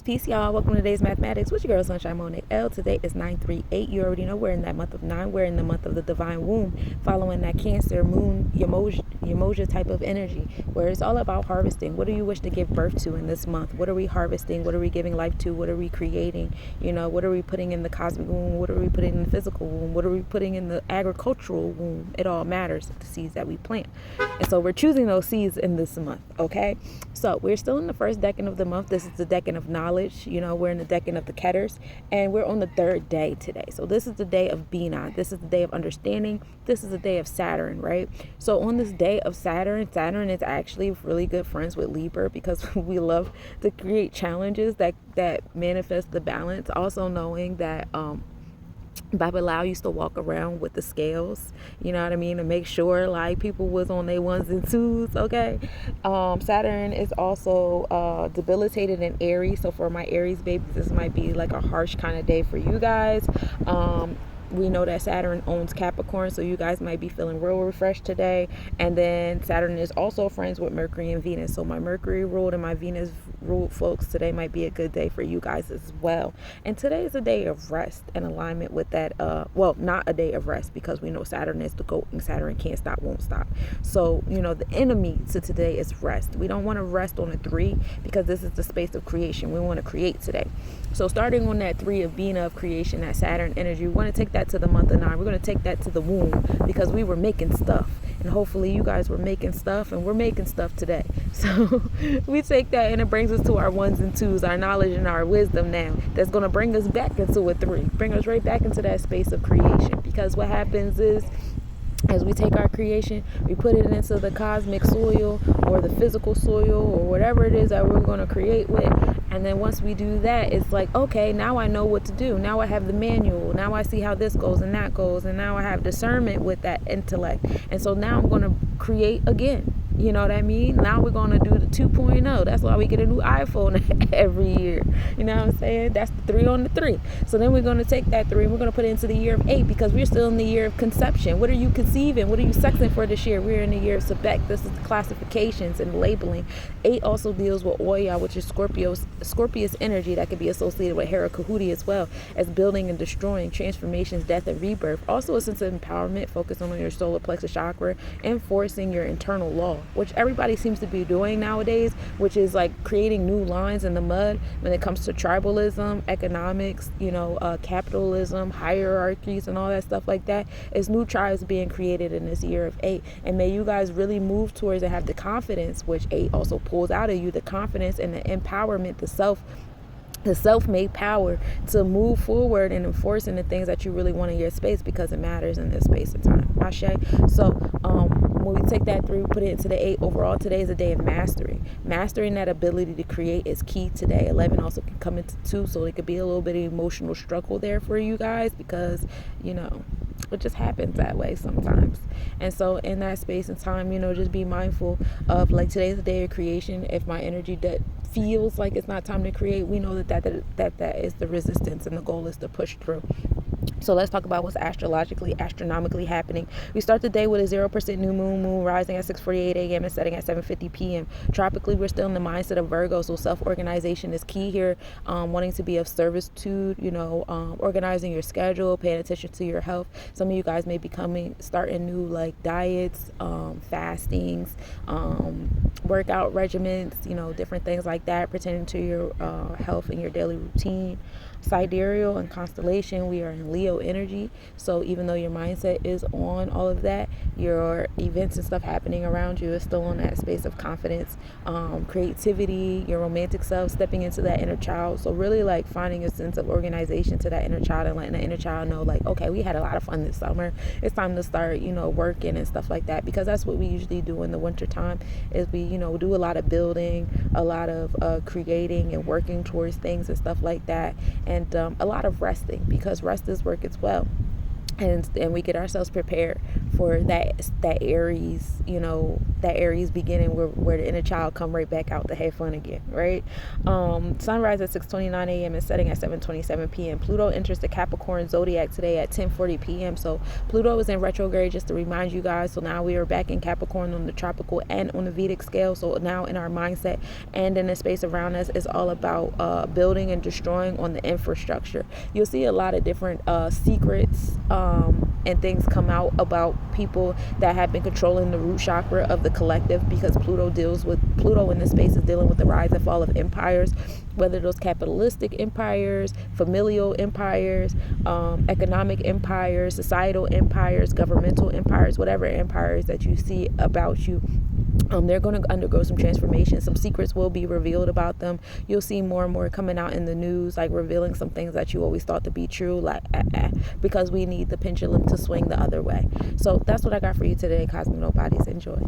Peace, y'all. Welcome to today's mathematics with your girl Sunshine Monet L. Today is 938. You already know we're in that month of 9. We're in the month of the divine womb, following that Cancer moon Yamoja type of energy, where it's all about harvesting. What do you wish to give birth to in this month? What are we harvesting? What are we giving life to? What are we creating? What are we putting in the cosmic womb? What are we putting in the physical womb? What are we putting in the agricultural womb? It all matters, the seeds that we plant. And so we're choosing those seeds in this month, okay? So we're still in the first decan of the month. This is the decan of knowledge. We're in the decan of the Ketters, and we're on the third day today. So this is the day of Bina. This is the day of understanding. This is the day of Saturn, right? So on this day of Saturn is actually really good friends with Libra, because we love to create challenges that manifest the balance. Also knowing that Babylao used to walk around with the scales, you know what I mean, to make sure like people was on their ones and twos, okay? Saturn is also debilitated in Aries, so for my Aries babies, this might be like a harsh kind of day for you guys. We know that Saturn owns Capricorn, so you guys might be feeling real refreshed today. And then Saturn is also friends with Mercury and Venus. So my Mercury ruled and my Venus ruled folks, today might be a good day for you guys as well. And today is a day of rest and alignment with that. Not a day of rest, because we know Saturn is the goat and Saturn can't stop, won't stop. So, the enemy to today is rest. We don't want to rest on a 3, because this is the space of creation. We want to create today. So starting on that 3 of Bina, of creation, that Saturn energy, we want to take that to the month of 9. We're going to take that to the womb, because we were making stuff, and hopefully you guys were making stuff, and we're making stuff today. So we take that, and it brings us to our 1s and 2s, our knowledge and our wisdom now, that's going to bring us back into a 3, bring us right back into that space of creation. Because what happens is, as we take our creation, we put it into the cosmic soil or the physical soil or whatever it is that we're going to create with. And then once we do that, it's like, okay, now I know what to do. Now I have the manual. Now I see how this goes and that goes. And now I have discernment with that intellect. And so now I'm going to create again. You know what I mean? Now we're going to do the 2.0. That's why we get a new iPhone every year. You know what I'm saying? That's the 3 on the 3. So then we're going to take that 3 and we're going to put it into the year of 8, because we're still in the year of conception. What are you conceiving? What are you sexing for this year? We're in the year of Sebek. This is the classifications and labeling. 8 also deals with Oya, which is Scorpius energy that could be associated with Hera Kahuti as well, as building and destroying, transformations, death, and rebirth. Also a sense of empowerment, focused on your solar plexus chakra, enforcing your internal law, which everybody seems to be doing nowadays, which is like creating new lines in the mud when it comes to tribalism, economics, capitalism, hierarchies, and all that stuff like that. It's new tribes being created in this year of 8. And may you guys really move towards and have the confidence, which 8 also pulls out of you, the confidence and the empowerment, the self-made power to move forward and enforcing the things that you really want in your space, because it matters in this space and time. Ashe. So when we take that 3, we put it into the 8. Overall, today is a day of mastery. Mastering that ability to create is key today. 11 also can come into 2, so it could be a little bit of emotional struggle there for you guys, because it just happens that way sometimes. And so in that space and time, just be mindful of, like, today's the day of creation. If my energy that feels like it's not time to create, we know that is the resistance, and the goal is to push through. So let's talk about what's astronomically happening. We start the day with a 0% new moon rising at 6:48 a.m. and setting at 7:50 p.m. Tropically, we're still in the mindset of Virgo, so self-organization is key here. Wanting to be of service to, organizing your schedule, paying attention to your health. Some of you guys may be starting new like diets, fastings, workout regimens, different things like that, pertaining to your health and your daily routine. Sidereal and constellation, we are in Leo energy, so even though your mindset is on all of that, your events and stuff happening around you is still on that space of confidence, creativity, your romantic self, stepping into that inner child. So really like finding a sense of organization to that inner child, and letting the inner child know, like, okay, we had a lot of fun this summer, it's time to start working and stuff like that, because that's what we usually do in the winter time, is we do a lot of building, a lot of creating and working towards things and stuff like that. And a lot of resting, because rest is work as well. And we get ourselves prepared for that Aries, that Aries beginning where the inner child come right back out to have fun again, right? Sunrise at 6:29 a.m. and setting at 7:27 p.m. Pluto enters the Capricorn zodiac today at 10:40 p.m. So Pluto is in retrograde, just to remind you guys. So now we are back in Capricorn on the tropical and on the Vedic scale. So now in our mindset and in the space around us is all about building and destroying on the infrastructure. You'll see a lot of different secrets and things come out about people that have been controlling the root chakra of the collective, because Pluto in this space is dealing with the rise and fall of empires, whether those capitalistic empires, familial empires, economic empires, societal empires, governmental empires, whatever empires that you see about you. They're going to undergo some transformation. Some secrets will be revealed about them. You'll see more and more coming out in the news, like revealing some things that you always thought to be true, like because we need the pendulum to swing the other way. So that's what I got for you today, Cosmic Nobodies. Enjoy.